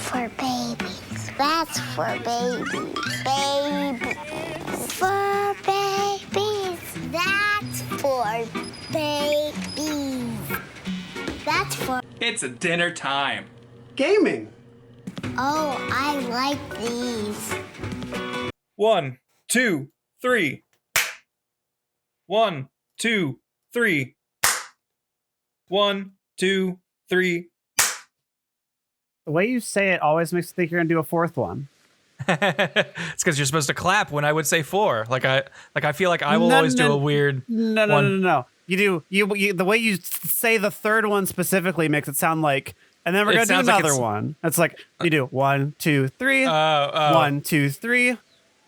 for babies. That's for babies. Babies. For babies. That's for babies. That's for... It's a dinner time. Gaming. Oh, I like these. 1, 2, 3. 1, 2, 3. 1, 2, 3. The way you say it always makes me think you're gonna do a fourth one. It's because you're supposed to clap when I would say 4. Like I feel like I will always do a weird No. You the way you say the third one specifically makes it sound like, and then we're gonna do another one. It's like you do 1, 2, 3. 1, 2, 3.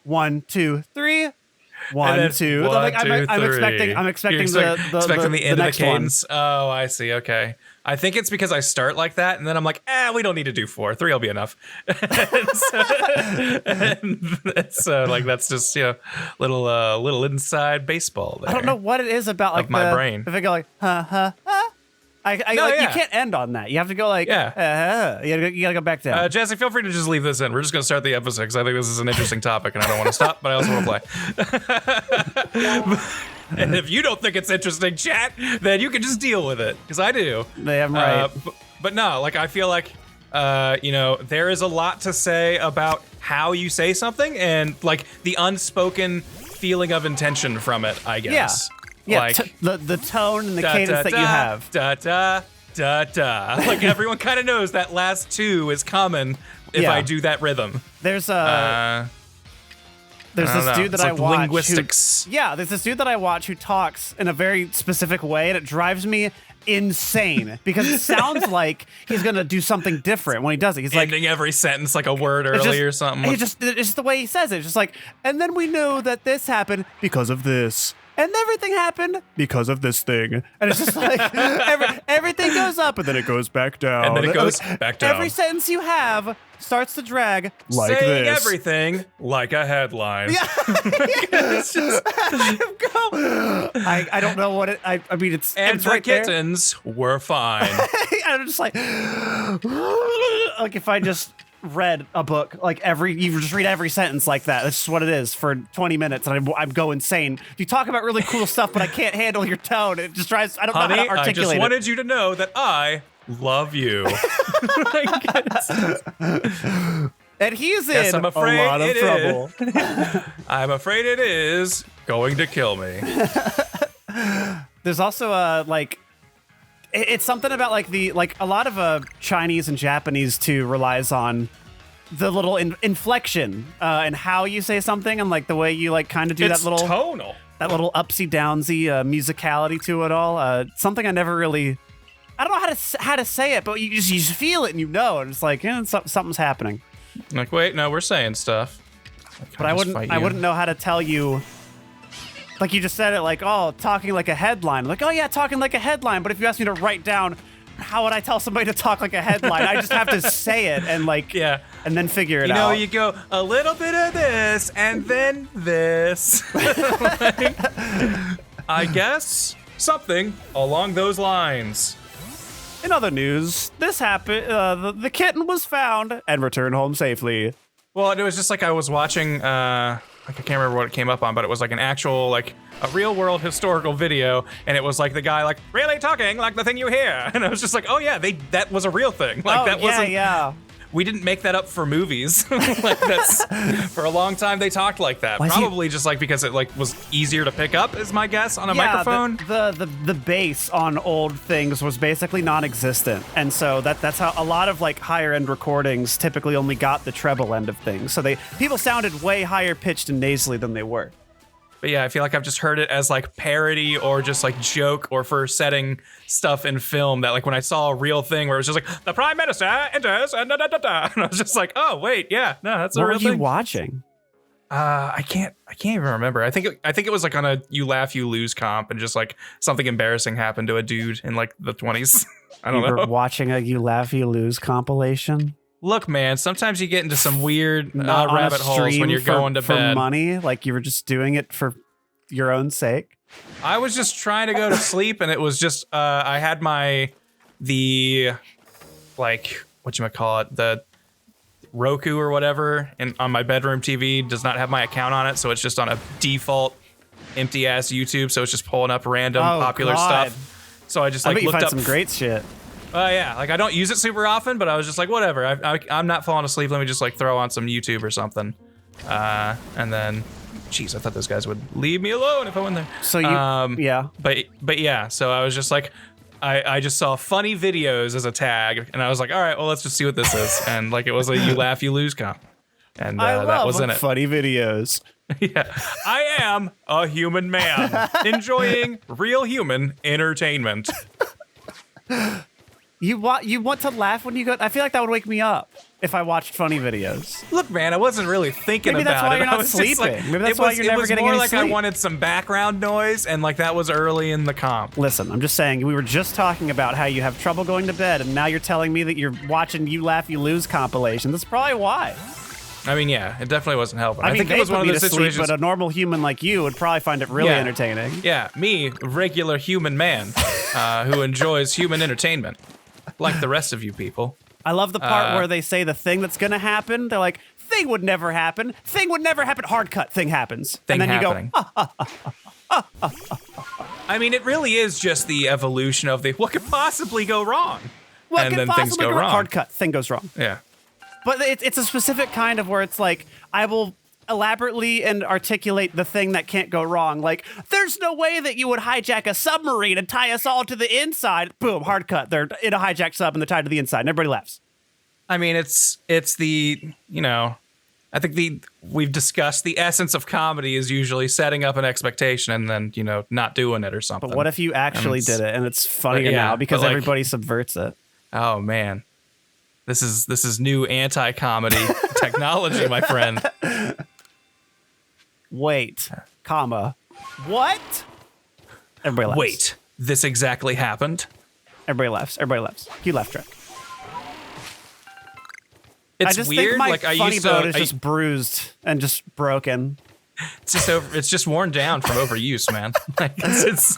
1, 2, 3. 1, 2. Like, I'm expecting the end of the next cadence. Oh, I see. Okay. I think it's because I start like that, and then I'm like, we don't need to do 4. 3 will be enough. So like that's just little inside baseball there. I don't know what it is about like my brain. If I go like you can't end on that. You have to go like you gotta go back down. Jesse, feel free to just leave this in. We're just gonna start the episode because I think this is an interesting topic, and I don't want to stop, but I also want to play. And if you don't think it's interesting, chat, then you can just deal with it, because I do. Damn right. But no, like I feel like there is a lot to say about how you say something and like the unspoken feeling of intention from it, I guess. Yeah, like the tone and the cadence that you have. Da da da da. Like everyone kind of knows that last 2 is coming if I do that rhythm. There's this dude that I watch. Linguistics. There's this dude that I watch who talks in a very specific way, and it drives me insane because it sounds like he's gonna do something different when he does it. He's ending every sentence like a word early or something. It's just the way he says it. It's just like, and then we know that this happened because of this. And everything happened because of this thing. And it's just like, everything goes up and then it goes back down. And then it goes back down. Every sentence you have starts to drag like saying this. Everything like a headline. Yeah. It's just, I don't know what it, I mean, it's and the right kittens were fine. I'm just like if I just read a book, like you just read every sentence like that. That's just what it is for 20 minutes, and I'm go insane. You talk about really cool stuff, but I can't handle your tone. It just drives. I don't know how to articulate it. I just wanted you to know that I love you. And he's in a lot of trouble. I'm afraid it is going to kill me. There's also it's something about a lot of Chinese and Japanese too relies on the little inflection and how you say something and like the way you like kind of do it's that little tonal, that little upsy downsy musicality to it all. Something I never really, I don't know how to say it, but you just feel it and you know, and it's like something's happening. Like wait, no, we're saying stuff. But I wouldn't know how to tell you. Like you just said it like, talking like a headline. Like, talking like a headline. But if you ask me to write down, how would I tell somebody to talk like a headline? I just have to say it and and then figure it out. You go a little bit of this and then this. I guess something along those lines. In other news, this happened. The kitten was found and returned home safely. Well, it was just like I was watching. I can't remember what it came up on, but it was like an actual, like a real world historical video, and it was like the guy like really talking like the thing you hear, and I was just like, oh yeah, that was a real thing. Like that wasn't. Yeah. We didn't make that up for movies. Like that's for a long time they talked like that. Probably just like because it like was easier to pick up, is my guess, on a microphone. The bass on old things was basically non-existent, and so that's how a lot of like higher end recordings typically only got the treble end of things. So people sounded way higher pitched and nasally than they were. But yeah, I feel like I've just heard it as like parody or just like joke or for setting stuff in film that like when I saw a real thing where it was just like the prime minister enters and and I was just like, oh wait, yeah, no, that's a real thing. What were you watching? I can't even remember. I think it was like on a You Laugh You Lose comp and just like something embarrassing happened to a dude in like the 20s. I don't know. You were watching a You Laugh You Lose compilation? Look, man, sometimes you get into some weird rabbit holes when you're going to bed. For money, like you were just doing it for your own sake. I was just trying to go to sleep, and it was just I had the whatchamacallit, Roku or whatever and on my bedroom TV does not have my account on it, so it's just on a default empty ass YouTube, so it's just pulling up random popular stuff. So I just like I bet you looked find up some great shit. yeah, like I don't use it super often, but I was just like, whatever. I'm not falling asleep. Let me just like throw on some YouTube or something. And then, jeez, I thought those guys would leave me alone if I went there. So you, yeah. But yeah, so I was just like, I just saw funny videos as a tag, and I was like, all right, well, let's just see what this is. And like, it was a you laugh, you lose comp. And that was in it. Funny videos. Yeah, I am a human man enjoying real human entertainment. You want to laugh when you go? I feel like that would wake me up if I watched funny videos. Look, man, I wasn't really thinking Maybe about that's why it. you're I not was just sleeping. like, Maybe that's why you're never getting any sleep. It was more like I sleep. wanted some background noise, and like that was early in the comp. Listen, I'm just saying, we were just talking about how you have trouble going to bed, and now you're telling me that you're watching You Laugh, You Lose compilation. That's probably why. I mean, yeah, it definitely wasn't helping. I mean, think it was one of those situations. Sleep, but a normal human like you would probably find it really entertaining. Yeah, me, regular human man, who enjoys human entertainment, like the rest of you people. I love the part where they say the thing that's gonna happen. They're like, thing would never happen. Thing would never happen. Hard cut. Thing happens. Thing and then happening. You go, I mean, it really is just the evolution of the what could possibly go wrong, what and could then possibly things go go wrong. Hard cut. Thing goes wrong. Yeah. But it's a specific kind of where it's like, I will elaborately and articulate the thing that can't go wrong. Like, there's no way that you would hijack a submarine and tie us all to the inside. Boom, hard cut. They're in a hijacked sub and they're tied to the inside, and everybody laughs. I mean, it's the, you know, I think we've discussed the essence of comedy is usually setting up an expectation and then, you know, not doing it or something. But what if you actually did it and it's funnier now because like, everybody subverts it? Oh man. This is new anti-comedy technology, my friend. Wait, comma. What? Everybody laughs. Wait, this exactly happened? Everybody laughs. Everybody laughs. You laugh track. It's I just weird. think my like I funny used bone to, is just bruised and just broken. it's just worn down from overuse, man. Like it's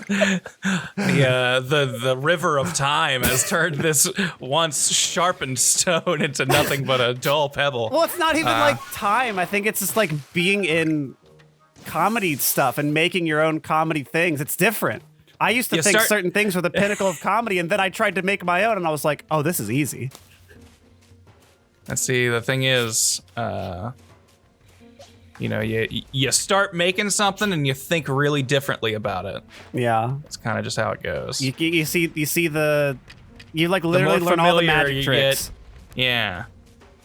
the river of time has turned this once sharpened stone into nothing but a dull pebble. Well, it's not even like time. I think it's just like being in comedy stuff and making your own comedy things. It's different. I used to think certain things were the pinnacle of comedy, and then I tried to make my own, and I was like, oh, this is easy. Let's see, the thing is, you know, you start making something and you think really differently about it. Yeah. It's kind of just how it goes. You like literally learn all the magic tricks. Yeah.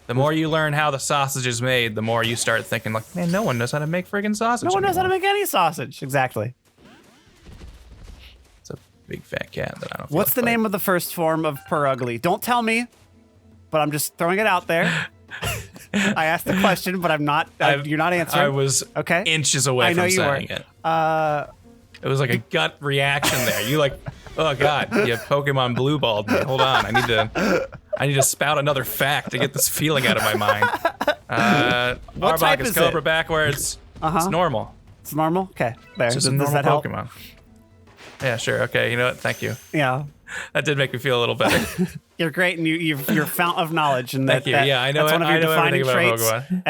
The more you learn how the sausage is made, the more you start thinking like, man, no one knows how to make friggin' sausage. No one knows how to make any sausage. Exactly. It's a big fat cat that I don't. What's the name of the first form of per ugly? Don't tell me, but I'm just throwing it out there. I asked the question, but I'm not. You're not answering. I was inches away from saying it. It was like a gut reaction there. You like, oh god, you Pokemon blue balled me. Hold on, I need to spout another fact to get this feeling out of my mind. What type is is Cobra it? backwards. It's normal. It's normal. Okay, there. It's just a Does normal that help? Pokemon. Yeah, sure. Okay, you know what? Thank you. Yeah. That did make me feel a little better. You're great, and you're a fountain of knowledge, and Thank you. Yeah, I know. That's one of your defining traits, Pokemon.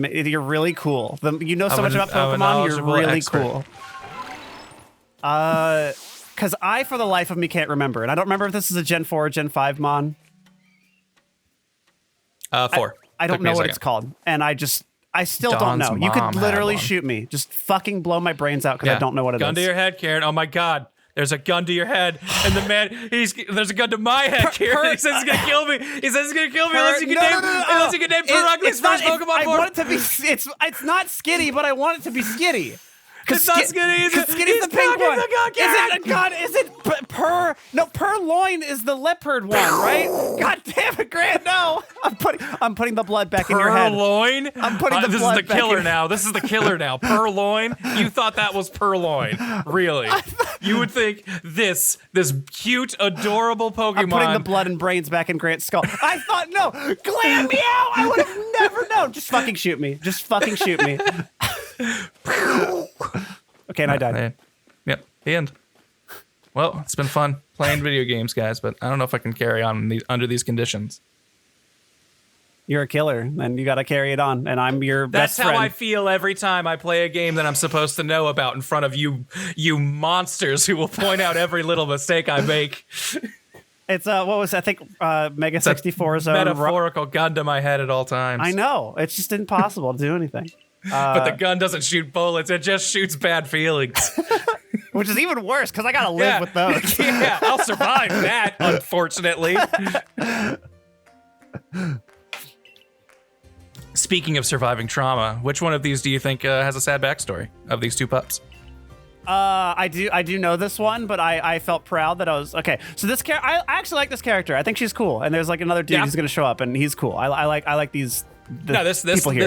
and you're really cool. You know so much about I'm a Pokemon. You're knowledgeable really expert. cool. Because I, for the life of me, can't remember, and I don't remember if this is a Gen 4 or Gen 5 Mon. 4. I don't know what it's called, and I still don't Don's know. You mom could had literally one. shoot me. Just fucking blow my brains out because I don't know what it is. Gun to your head, Karen. Oh my god. There's a gun to your head, and the man, there's a gun to my head, Karen. He says he's gonna kill me. He says he's gonna kill me unless you can name Perugly's first Pokemon I form. want it to be. It's not Skitty, but I want it to be Skitty. It's not Skitty. Skitty's the pink one. The gun, is it? God, is it Purloin is the leopard one, right? God damn it, Grant! No, I'm putting the blood back in your head. Purloin. I'm putting the This blood is the back killer in. now. This is the killer now. Purloin. You thought that was Purloin? Really? You would think this cute, adorable Pokemon. I'm putting the blood and brains back in Grant's skull. I thought, no, glam me out. I would have never known. Just fucking shoot me. Just fucking shoot me. Okay, and I died. Yep, the end. Well, it's been fun playing video games, guys, but I don't know if I can carry on under these conditions. You're a killer, and you got to carry it on. And I'm your That's best friend. how I feel every time I play a game that I'm supposed to know about in front of you monsters who will point out every little mistake I make. It's what was I think Mega 64's own metaphorical gun to my head at all times. I know, it's just impossible to do anything. But the gun doesn't shoot bullets; it just shoots bad feelings. Which is even worse because I gotta live with those. Yeah, I'll survive that. Unfortunately. Speaking of surviving trauma, which one of these do you think has a sad backstory of these two pups? I do know this one, but I felt proud that I was okay. So this I actually like this character. I think she's cool, and there's like another dude who's gonna show up, and he's cool. I like these. This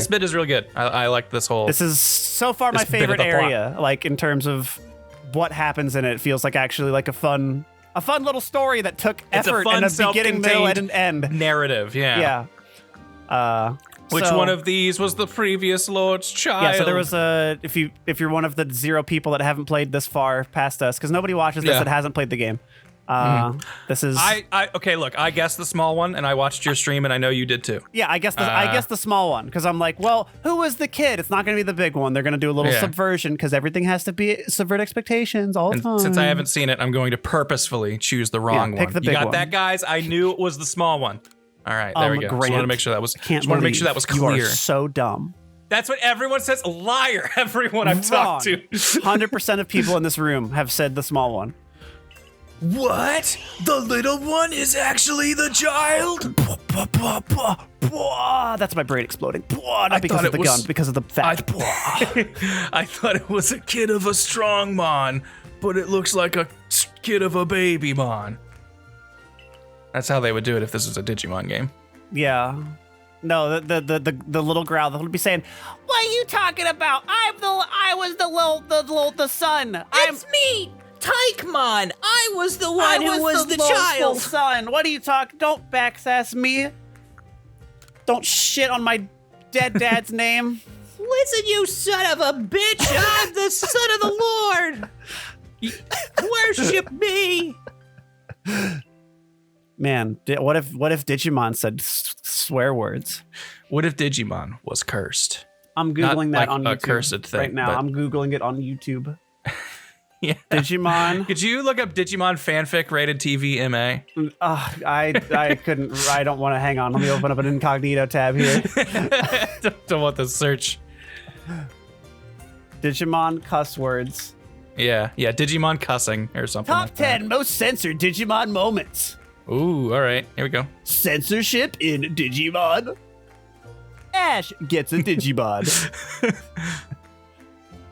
bit is really good. I like this whole. This is so far my favorite area. Like in terms of what happens in it, feels like actually like a fun little story that took effort and a beginning, middle, and an end narrative. Yeah. Yeah. Which one of these was the previous Lord's child? Yeah, so there was if you're one of the 0 people that haven't played this far past us, because nobody watches this that hasn't played the game. This is okay. Look, I guessed the small one, and I watched your stream, and I know you did too. Yeah, I guess the small one, because I'm like, well, who was the kid? It's not going to be the big one. They're going to do a little subversion, because everything has to be subvert expectations all the time. Since I haven't seen it, I'm going to purposefully choose the wrong one. Pick the big one. That, guys? I knew it was the small one. All right, there we go. Just wanted to make sure that was. Clear. You are so dumb. That's what everyone says. Liar. Everyone I've talked to. 100% of people in this room have said the small one. What? The little one is actually the child? That's my brain exploding. Not because of the gun, because of the fact. I thought it was a kid of a strong mon, but it looks like a kid of a baby mon. That's how they would do it if this was a Digimon game. Yeah. No, the little growl that would be saying, "What are you talking about? I was the son. It's me, Tychemon. I was the one who was the child. Son. What are you talking? Don't backsass me. Don't shit on my dead dad's name. Listen, you son of a bitch. I'm the son of the Lord. Worship me." Man, what if Digimon said swear words? What if Digimon was cursed? I'm Googling that on YouTube a cursed thing, right now. I'm Googling it on YouTube. Yeah. Digimon. Could you look up Digimon fanfic rated TV MA? I couldn't. I don't want to. Hang on. Let me open up an incognito tab here. Don't want the search. Digimon cuss words. Yeah. Digimon cussing or something. Top like 10 most censored Digimon moments. Ooh, all right. Here we go. Censorship in Digimon. Ash gets a Digimon.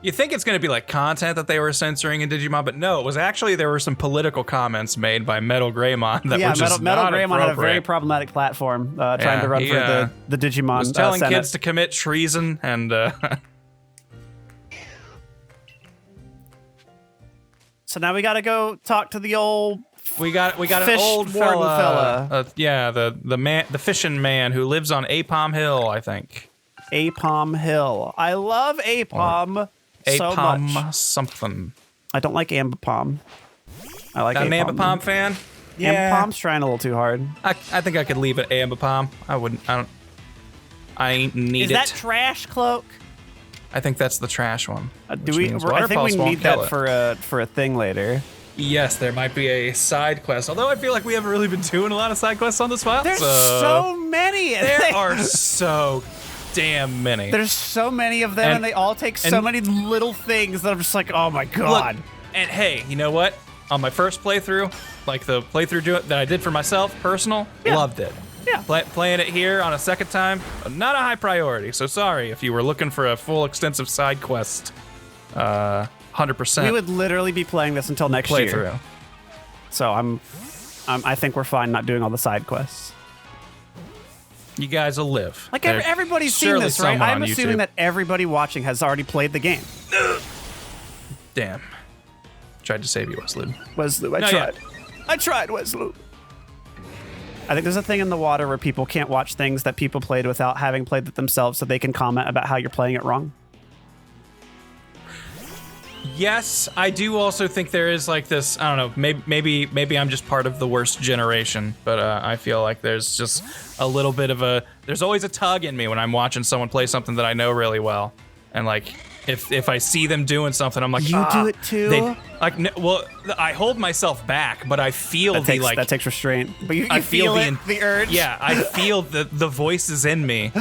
You think it's going to be like content that they were censoring in Digimon, but no, it was actually there were some political comments made by Metal Greymon that were just Metal not Greymon had a very appropriate. problematic platform trying to run for the Digimon was telling Senate. kids to commit treason and. So now we got to go talk to the old. We got an old fella. The fishing man who lives on Apom Hill, I think. Apom Hill. I love Apom so much. Something. I don't like Ambipom. I like Not Apom. an Ambipom fan? Yeah. Ambipom's trying a little too hard. I think I could leave it Ambipom. I ain't need it. Is that trash cloak? I think that's the trash one. I think we need that for a thing later. Yes, there might be a side quest. Although I feel like we haven't really been doing a lot of side quests on this file. There's so many. There are so damn many. There's so many of them, and they all take so many little things that I'm just like, oh my god. Look, and hey, you know what? On my first playthrough, like the playthrough that I did for myself, personal, loved it. Yeah. Playing it here on a second time, not a high priority. So sorry if you were looking for a full extensive side quest. 100%. We would literally be playing this until next year. So I think we're fine not doing all the side quests. You guys will live. Like everybody's seen this, right? I'm assuming that everybody watching has already played the game. Damn. Tried to save you, Wesloop. Wesloop, I tried, Wesloop. I think there's a thing in the water where people can't watch things that people played without having played it themselves, so they can comment about how you're playing it wrong. Yes, I do also think there is like this, I don't know, maybe I'm just part of the worst generation, but I feel like there's just a little bit of there's always a tug in me when I'm watching someone play something that I know really well. And like, if I see them doing something, I'm like, You do it too? Well, I hold myself back, but I feel that takes restraint. But you feel the urge. Yeah, I feel the voices in me,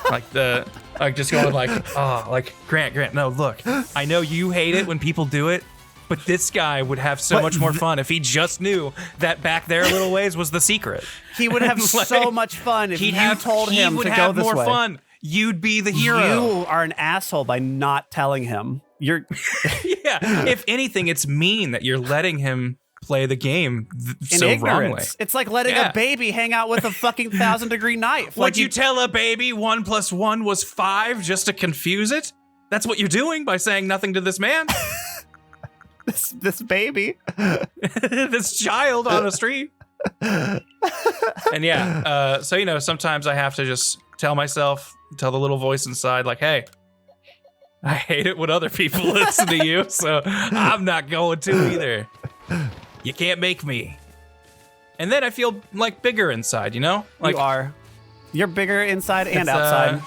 like just going like, oh, like Grant, no, look, I know you hate it when people do it, but this guy would have so much more fun if he just knew that back there a little ways was the secret. He would have so much fun if you told him to go this way. He would have more fun. You'd be the hero. You are an asshole by not telling him. You're yeah. If anything, it's mean that you're letting him play the game so wrongly. It's like letting a baby hang out with a fucking 1,000-degree knife. Would you tell a baby 1 + 1 was 5 just to confuse it? That's what you're doing by saying nothing to this man. this baby. This child on the street. And yeah, so sometimes I have to just tell the little voice inside, like, hey, I hate it when other people listen to you, so I'm not going to either. You can't make me. And then I feel like bigger inside, Like, you are. You're bigger inside and outside.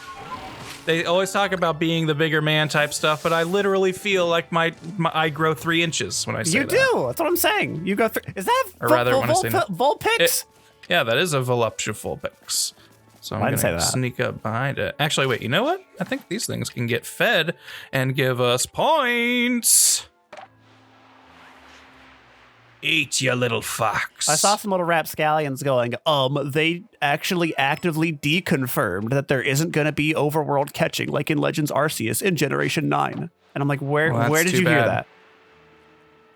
They always talk about being the bigger man type stuff, but I literally feel like I grow 3 inches when I say that. You do. That's what I'm saying. You go through. Is that Vulpix? Yeah, that is a Voluptuous. So I'm going to sneak up behind it. Actually, wait, you know what? I think these things can get fed and give us points. Eat, you little fox. I saw some little rapscallions going, they actually actively deconfirmed that there isn't going to be overworld catching like in Legends Arceus in Generation 9. And I'm like, where did you hear that?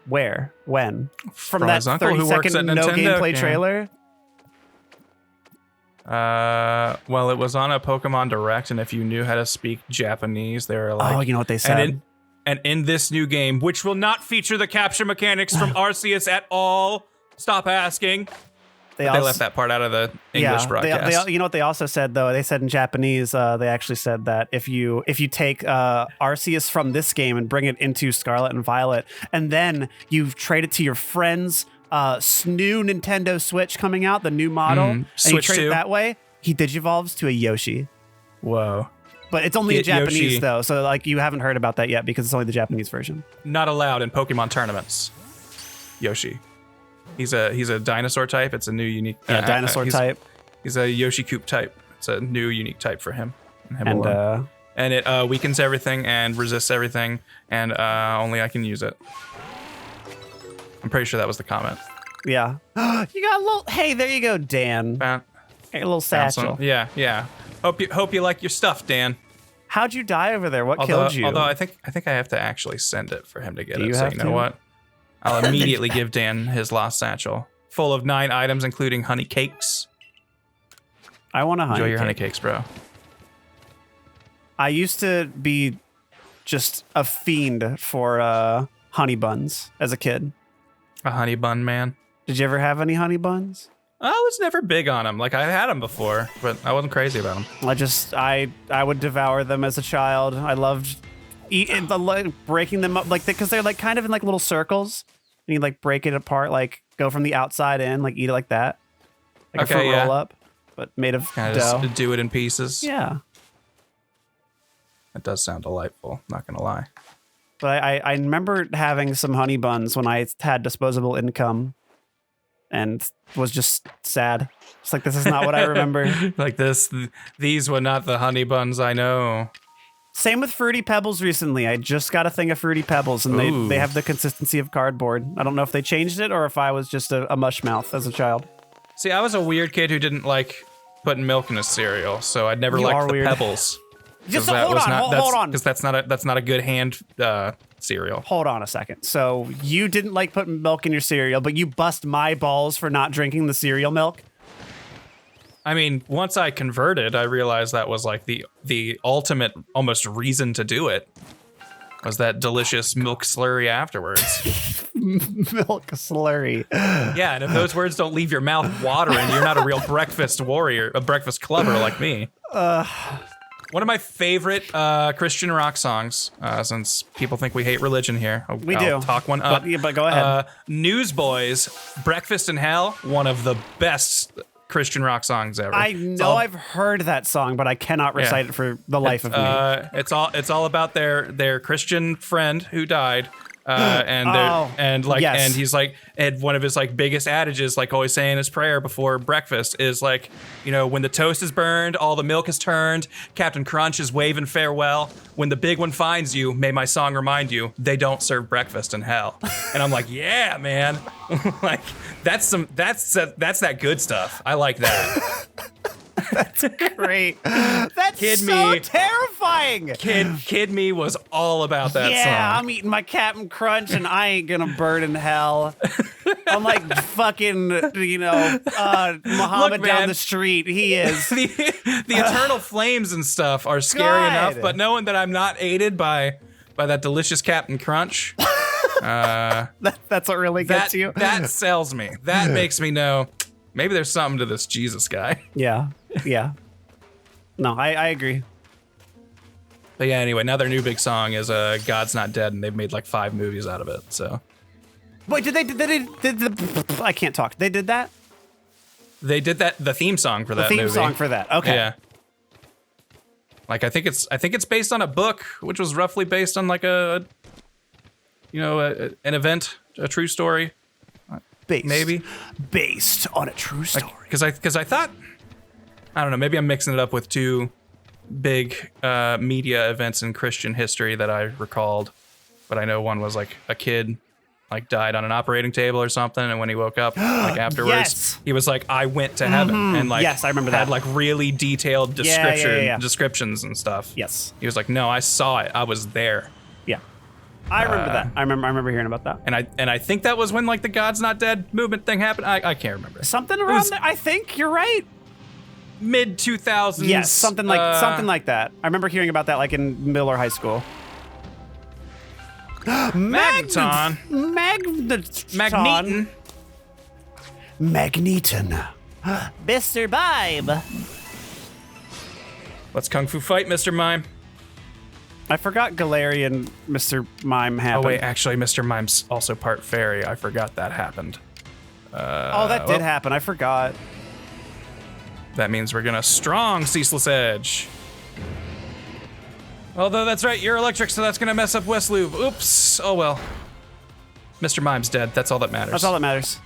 Where? When? From that 30-second no gameplay trailer? Well, it was on a Pokemon Direct, and if you knew how to speak Japanese, they were like... Oh, you know what they said? And in this new game, which will not feature the capture mechanics from Arceus at all, stop asking. They left that part out of the English broadcast. You know what they also said, though? They said in Japanese, they actually said that if you take Arceus from this game and bring it into Scarlet and Violet, and then you trade it to your friend's new Nintendo Switch coming out, the new model, and you trade it that way, he digivolves to a Yoshi. Whoa. But it's only in Japanese, Yoshi. Though, so like you haven't heard about that yet because it's only the Japanese version. Not allowed in Pokemon tournaments. Yoshi. He's a dinosaur type. It's a new unique... dinosaur type. He's a Yoshi Coop type. It's a new unique type for him. And it weakens everything and resists everything, and only I can use it. I'm pretty sure that was the comment. Yeah. You got a little... Hey, there you go, Dan. A little satchel. Yeah. Hope you like your stuff, Dan. How'd you die over there? What killed you? Although I think I have to actually send it for him to get it. So you know what? I'll immediately give Dan his lost satchel, full of 9 items, including honey cakes. I want a honey. Enjoy your honey cakes, bro. I used to be just a fiend for honey buns as a kid. A honey bun man. Did you ever have any honey buns? I was never big on them. Like, I had them before, but I wasn't crazy about them. I would devour them as a child. I loved eating, breaking them up, like, because they're like kind of in like little circles. And you like break it apart, like go from the outside in, like eat it like that. Like a fruit roll up, but made of dough. Just do it in pieces. Yeah. It does sound delightful, not gonna lie. But I remember having some honey buns when I had disposable income. And was just sad. It's like, this is not what I remember. Like these were not the honey buns I know. Same with Fruity Pebbles recently. I just got a thing of Fruity Pebbles, and they have the consistency of cardboard. I don't know if they changed it or if I was just a mush mouth as a child. See, I was a weird kid who didn't like putting milk in his cereal, so I never liked the Pebbles. Just hold on. Because that's not a good hand cereal. Hold on a second. So you didn't like putting milk in your cereal, but you bust my balls for not drinking the cereal milk? I mean, once I converted, I realized that was like the ultimate almost reason to do it. Was that delicious milk slurry afterwards. Milk slurry. Yeah, and if those words don't leave your mouth watering, you're not a real breakfast warrior, a breakfast clubber like me. One of my favorite Christian rock songs, since people think we hate religion here. I'll do. Talk one up. But go ahead. Newsboys, Breakfast in Hell, one of the best Christian rock songs ever. I know I've heard that song, but I cannot recite it for the life of me. It's all about their Christian friend who died. And he's like, and one of his like biggest adages, like always saying his prayer before breakfast, is like, you know, when the toast is burned, all the milk is turned, Captain Crunch is waving farewell. When the big one finds you, may my song remind you, they don't serve breakfast in hell. And I'm like, yeah, man, like that's that good stuff. I like that. That's great. That's so terrifying. Kid me was all about that song. Yeah, I'm eating my Captain Crunch and I ain't gonna burn in hell. I'm like fucking, Muhammad Look, man, down the street. He is. The eternal flames and stuff are scary enough, but knowing that I'm not aided by that delicious Captain Crunch, that's what really gets you. That sells me. That makes me know maybe there's something to this Jesus guy. Yeah. No, I agree. But yeah, anyway, now their new big song is God's Not Dead, and they've made like 5 movies out of it, so. Wait, did I can't talk. They did that? They did the theme song for that movie. The theme song for that, okay. Yeah. Like, I think it's based on a book, which was roughly based on like an event, a true story. Maybe. Based on a true story. Because I thought, I don't know, maybe I'm mixing it up with 2 big media events in Christian history that I recalled. But I know one was like a kid like died on an operating table or something, and when he woke up like afterwards, he was like, I went to heaven, and like yes, I remember that. Had like really detailed descriptions and stuff. Yes. He was like, no, I saw it. I was there. Yeah. I remember that. I remember hearing about that. And I think that was when like the God's Not Dead movement thing happened. I can't remember. Something around there. I think you're right. Mid 2000s. Yes, something like that. I remember hearing about that like in middle or high school. Magneton. Magneton. Mr. Bibe. Let's kung fu fight, Mr. Mime. I forgot Galarian Mr. Mime happened. Oh wait, actually, Mr. Mime's also part fairy. I forgot that happened. That did happen. I forgot. That means we're gonna strong Ceaseless Edge. Although that's right, you're electric, so that's gonna mess up Westloop. Oops. Oh well. Mr. Mime's dead. That's all that matters. That's all that matters.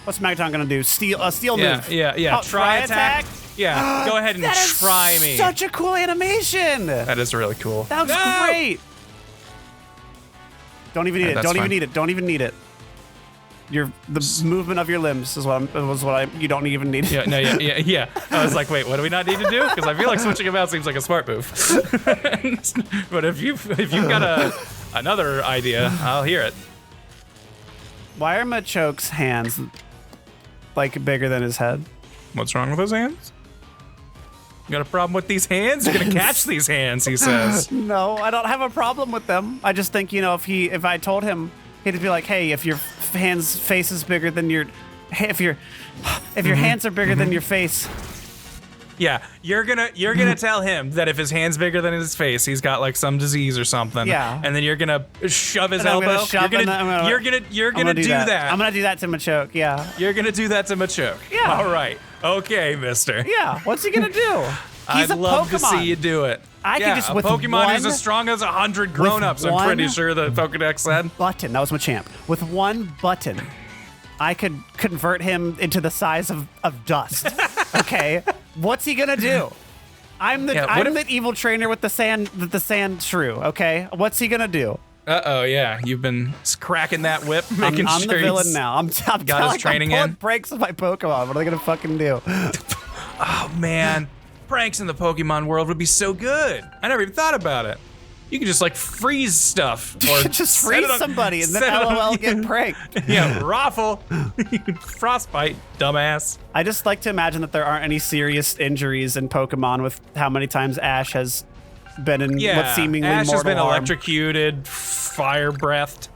What's Magneton gonna do? Steel move. Yeah. Oh, try attack. Yeah. Go ahead and try me. Such a cool animation. That is really cool. That was great. Don't even need it. Don't even need it. The movement of your limbs is you don't even need it. Yeah. I was like, wait, what do we not need to do? Because I feel like switching them out seems like a smart move. But if you've got another idea, I'll hear it. Why are Machoke's hands like bigger than his head? What's wrong with his hands? You got a problem with these hands? You're gonna catch these hands, he says. No, I don't have a problem with them. I just think, if I told him, he'd be like, hey, if your face is bigger than your, if your hands are bigger than your face. Yeah, you're gonna tell him that if his hand's bigger than his face, he's got like some disease or something. Yeah. And then you're gonna shove his elbow. You're gonna do that. I'm gonna do that to Machoke. Yeah. You're gonna do that to Machoke. Yeah. All right. Okay, Mister. Yeah. What's he gonna do? He's I'd love Pokemon. to see you do it. I could just with Pokemon who's one- as strong as 100 grown-ups. I'm pretty sure the Pokedex said. Button. That was Machamp. With one button, I could convert him into the size of dust. Okay. What's he gonna do? I'm the evil trainer with the sand shrew. Okay. What's he gonna do? Yeah. You've been cracking that whip, making I'm sure the villain now. I'm got his training pulling in. breaks with my Pokemon. What are they gonna fucking do? Oh man, pranks in the Pokemon world would be so good. I never even thought about it. You could just like freeze stuff, or just freeze somebody and then LOL get pranked. Yeah, raffle. Frostbite, dumbass. I just like to imagine that there aren't any serious injuries in Pokemon with how many times Ash has been in what seemingly Ash mortal has been harm. electrocuted, fire breathed.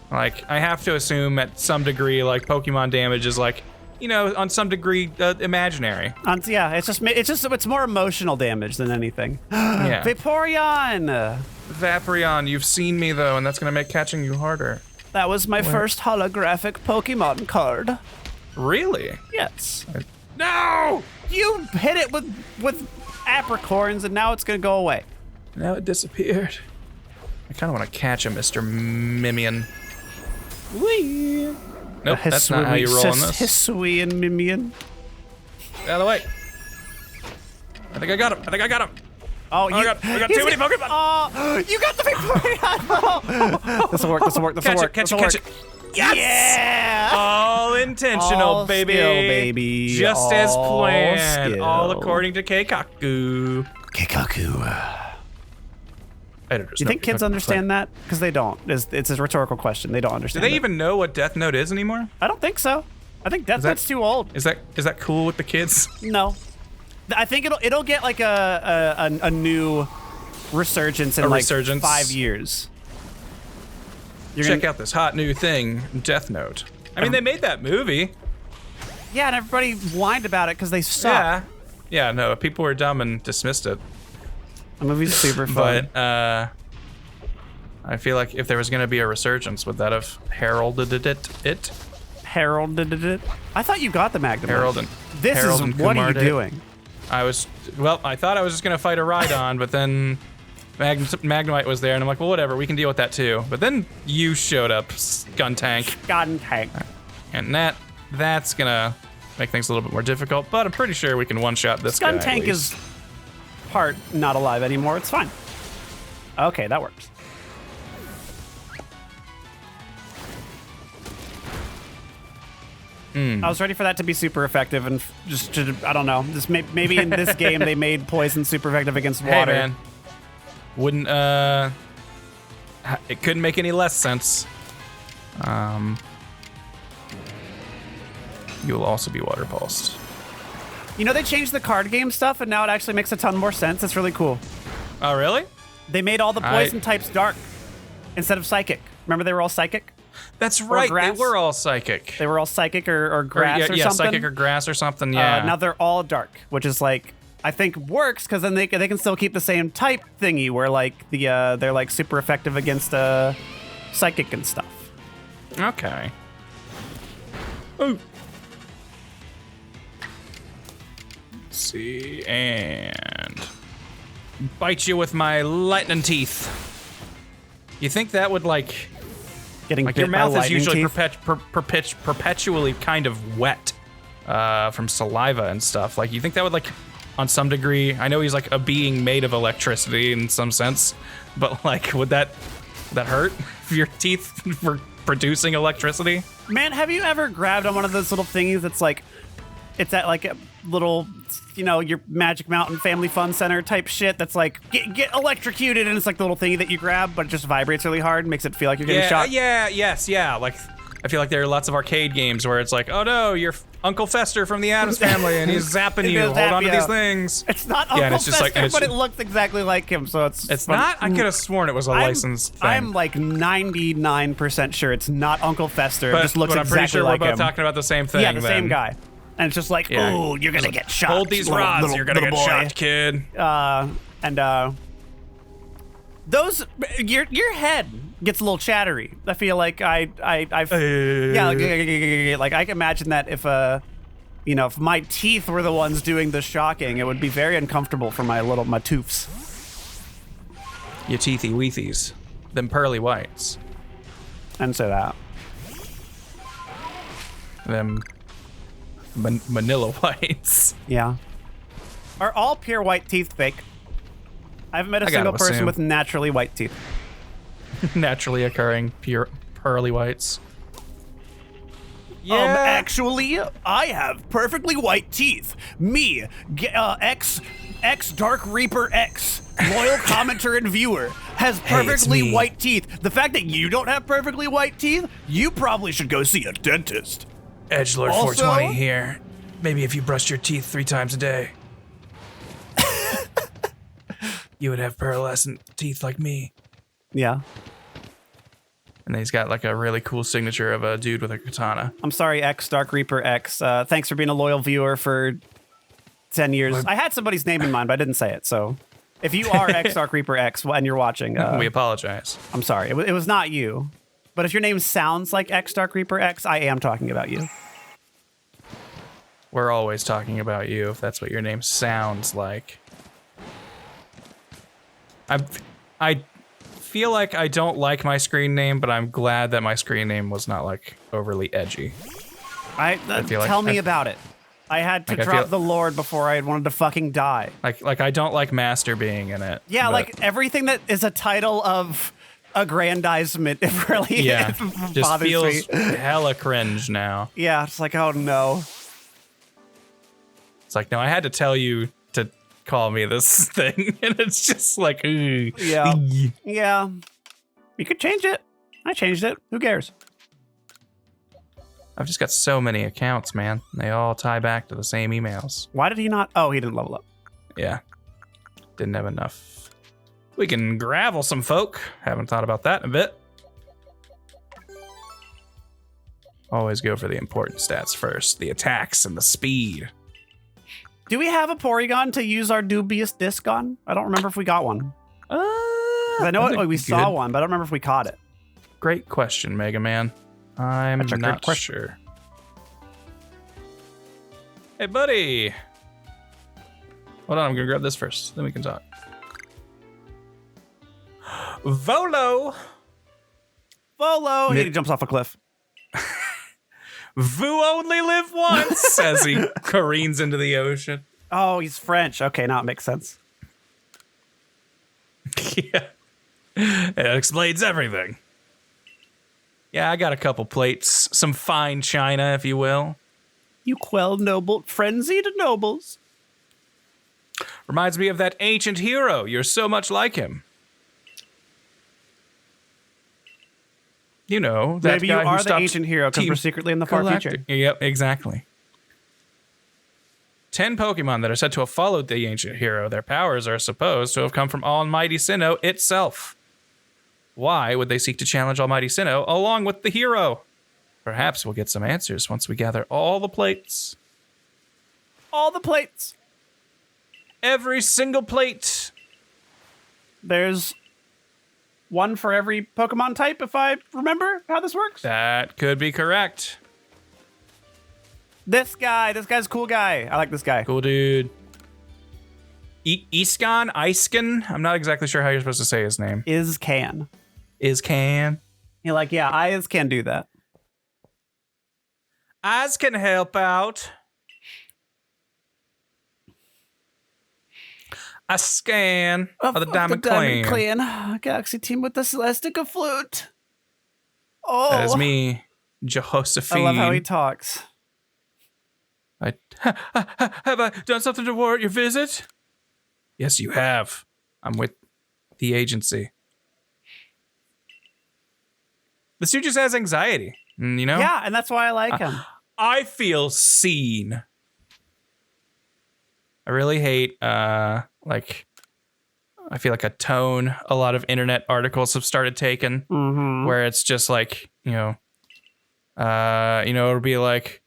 Like, I have to assume at some degree, like, Pokemon damage is like you know, on some degree, imaginary. Yeah, it's more emotional damage than anything. Yeah. Vaporeon! Vaporeon, you've seen me though, and that's gonna make catching you harder. That was my first holographic Pokemon card. Really? Yes. No! You hit it with apricorns, and now it's gonna go away. Now it disappeared. I kind of want to catch him, Mr. Mimian. Whee! Nope, that's not how you roll on this. Hisui and Mimian. Out of the way. I think I got him. Oh, I got too many Pokemon. Oh, you got the Vaporeon. This'll work. Catch it. Yes! Yeah! All intentional, All baby. skill, baby. Just as All planned. skill. All according to Keikaku. Editors. Do you think kids understand that? Because they don't. It's a rhetorical question. They don't Do understand. they even know what Death Note is anymore? I don't think so. I think Death that- Note's too old. Is that cool with the kids? No. I think it'll get like a new resurgence in A like resurgence. 5 years. Check out this hot new thing, Death Note. I mean, they made that movie. Yeah, and everybody whined about it because they suck. Yeah. Yeah, no, people were dumb and dismissed it. The movie's super fun. But I feel like if there was going to be a resurgence, would that have heralded it? Heralded it. I thought you got the Magnum. Herald and This Harold is and what Kumar are you did. doing? I thought I was just going to fight a Rhydon, but then Magnemite was there, and I'm like, well, whatever, we can deal with that too. But then you showed up, Skuntank, God tank. and that's going to make things a little bit more difficult, but I'm pretty sure we can one-shot this guy. Skuntank is part not alive anymore. It's fine. Okay, that works. I was ready for that to be super effective, and I don't know. Maybe in this game they made poison super effective against water. Hey, man. Wouldn't, it couldn't make any less sense. You'll also be water pulsed. You know, they changed the card game stuff, and now it actually makes a ton more sense. It's really cool. Oh, really? They made all the poison types dark instead of psychic. Remember they were all psychic? That's right. They grass. were all psychic. They were all psychic or grass or yeah, something. psychic or grass or something. Yeah. Now they're all dark, which is like, I think works because then they can still keep the same type thingy where like they're like super effective against psychic and stuff. Okay. Ooh. Let's see, and bite you with my lightning teeth. You think that would like Getting your bit by mouth is lightning usually teeth. perpetually kind of wet from saliva and stuff. Like, you think that would like, on some degree, I know he's like a being made of electricity in some sense, but like, would that hurt if your teeth were producing electricity? Man, have you ever grabbed on one of those little thingies that's like, it's at like a little, you know, your Magic Mountain Family Fun Center type shit that's like, get electrocuted, and it's like the little thingy that you grab, but it just vibrates really hard and makes it feel like you're getting shot? Yeah. Like, I feel like there are lots of arcade games where it's like, oh no, you're Uncle Fester from the Addams Family, and he's zapping you. Hold on to these things. It's not and Uncle it's just Fester, like, but it looks exactly like him, so it's fun. not? I could have sworn it was a licensed thing. I'm like 99% sure it's not Uncle Fester. but, it just looks but I'm pretty exactly sure like we're both him. talking about the same thing. Yeah, the then. same guy. And it's just like, Yeah. oh, you're gonna get shot. Hold these rods, you're gonna get shot, kid. Those your head gets a little chattery. I feel like I've like I can imagine that if if my teeth were the ones doing the shocking, it would be very uncomfortable for my toofs. You teethy weethies. Them pearly whites. And so that. Them manila whites. Yeah. Are all pure white teeth fake? I haven't met a I gotta single person assume. with naturally white teeth. Naturally occurring pure pearly whites. Actually, I have perfectly white teeth. Me, X Dark Reaper X, loyal commenter and viewer, has perfectly me. white teeth. The fact that you don't have perfectly white teeth, you probably should go see a dentist. Edgelord Also- 420 here. Maybe if you brushed your teeth 3 times a day, you would have pearlescent teeth like me. Yeah. And he's got like a really cool signature of a dude with a katana. I'm sorry, X Dark Reaper X. Thanks for being a loyal viewer for 10 years. I had somebody's name in mind, but I didn't say it. So if you are X Dark Reaper X and you're watching, we apologize. I'm sorry. It was not you. But if your name sounds like X Dark Reaper X, I am talking about you. We're always talking about you if that's what your name sounds like. I feel like I don't like my screen name, but I'm glad that my screen name was not like overly edgy. Tell me about it. I had to drop the Lord before I wanted to fucking die. Like I don't like Master being in it. Yeah, like everything that is a title of aggrandizement, it really just feels hella cringe now. Yeah, it's like, oh no. It's like, no, I had to tell you to call me this thing, and it's just like, ooh. Yeah. Yeah. You could change it. I changed it. Who cares? I've just got so many accounts, man. They all tie back to the same emails. Why did he not? Oh, he didn't level up. Yeah. Didn't have enough. We can gravel some folk. Haven't thought about that in a bit. Always go for the important stats first. The attacks and the speed. Do we have a Porygon to use our dubious disc on? I don't remember if we got one. I know we saw one, but I don't remember if we caught it. Great question, Mega Man. I'm not sure. Hey, buddy. Hold on, I'm gonna grab this first. Then we can talk. Volo. He jumps off a cliff. Vous only live once, as he careens into the ocean. Oh, he's French. Okay, now it makes sense. Yeah. It explains everything. Yeah, I got a couple plates. Some fine china, if you will. You quell noble, frenzied nobles. Reminds me of that ancient hero. You're so much like him. You know, that maybe guy you are who the ancient hero because we're secretly in the far future. Yep, exactly. 10 Pokemon that are said to have followed the ancient hero. Their powers are supposed to have come from Almighty Sinnoh itself. Why would they seek to challenge Almighty Sinnoh along with the hero? Perhaps we'll get some answers once we gather all the plates. All the plates. Every single plate. There's one for every Pokemon type, if I remember how this works. That could be correct. This guy's a cool guy. I like this guy. Cool dude. Iskan? I'm not exactly sure how you're supposed to say his name. Iscan. You're like, yeah, I can do that. Eyes can help out. A scan of the Diamond Clan. Galaxy team with the Celestica flute. Oh, that is me, Josephine. I love how he talks. Have I done something to warrant your visit? Yes, you have. I'm with the agency. This dude just has anxiety, you know? Yeah, and that's why I like him. I feel seen. I really hate, I feel like a tone a lot of internet articles have started taking, where it's just like, it'll be like,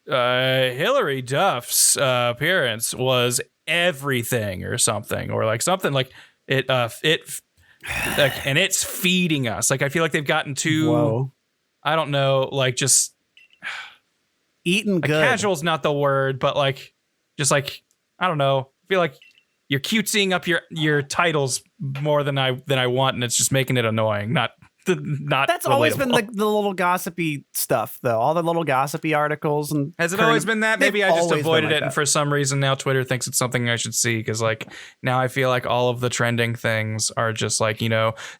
Hillary Duff's appearance was everything or something, or like something like it, and it's feeding us. Like, I feel like they've gotten too, I don't know, like just eating good. Casual's not the word, but like, just like, I don't know. I feel like you're cutesying up your titles more than I want, and it's just making it annoying. Not. That's relatable. Always been the little gossipy stuff, though. All the little gossipy articles and. Has it always been that? Maybe I just avoided it, and for some reason now Twitter thinks it's something I should see, because like now I feel like all of the trending things are just like,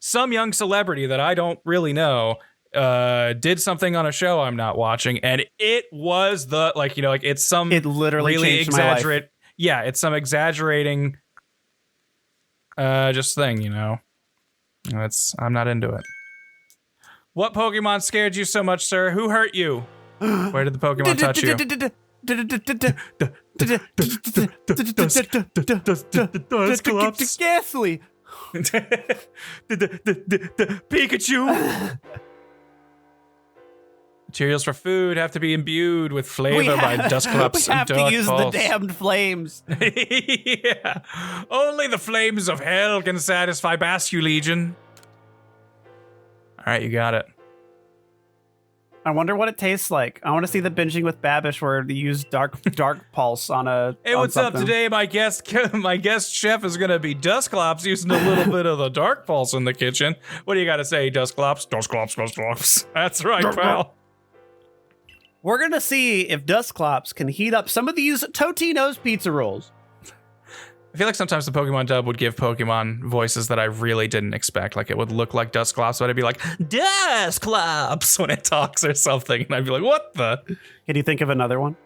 some young celebrity that I don't really know did something on a show I'm not watching, and it was it's some it literally really exaggerate. Yeah, it's some exaggerating just thing, I'm not into it. What Pokemon scared you so much, sir? Who hurt you? Where did the Pokemon touch you? Ghastly. the Pikachu. Materials for food have to be imbued with flavor by Dusclops We have and to use Darkpulse. the damned flames. Yeah. Only the flames of hell can satisfy Bascu Legion. All right, you got it. I wonder what it tastes like. I want to see the binging with Babish where they use dark pulse on a. Hey, on what's up something. today? My guest chef is gonna be Dusclops using a little bit of the dark pulse in the kitchen. What do you got to say, Dusclops? Dusclops. That's right, pal. We're gonna see if Dusclops can heat up some of these Totino's pizza rolls. I feel like sometimes the Pokemon dub would give Pokemon voices that I really didn't expect. Like it would look like Dusclops, but it'd be like Dusclops when it talks or something, and I'd be like, "What the?" Can you think of another one?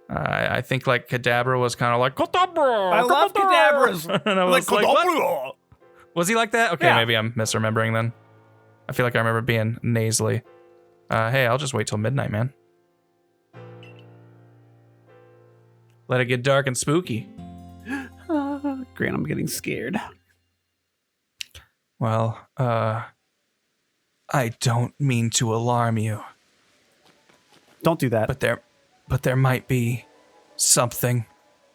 I think like Kadabra was kind of like Kadabra. I love Kadabras. And I was like, what? Kadabra. Was he like that? Okay, Yeah. maybe I'm misremembering then. I feel like I remember being nasally. Hey, I'll just wait till midnight, man. Let it get dark and spooky. Grant, I'm getting scared. Well, I don't mean to alarm you, Don't do that. but there might be something,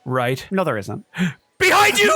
right? No, there isn't. Behind you! No,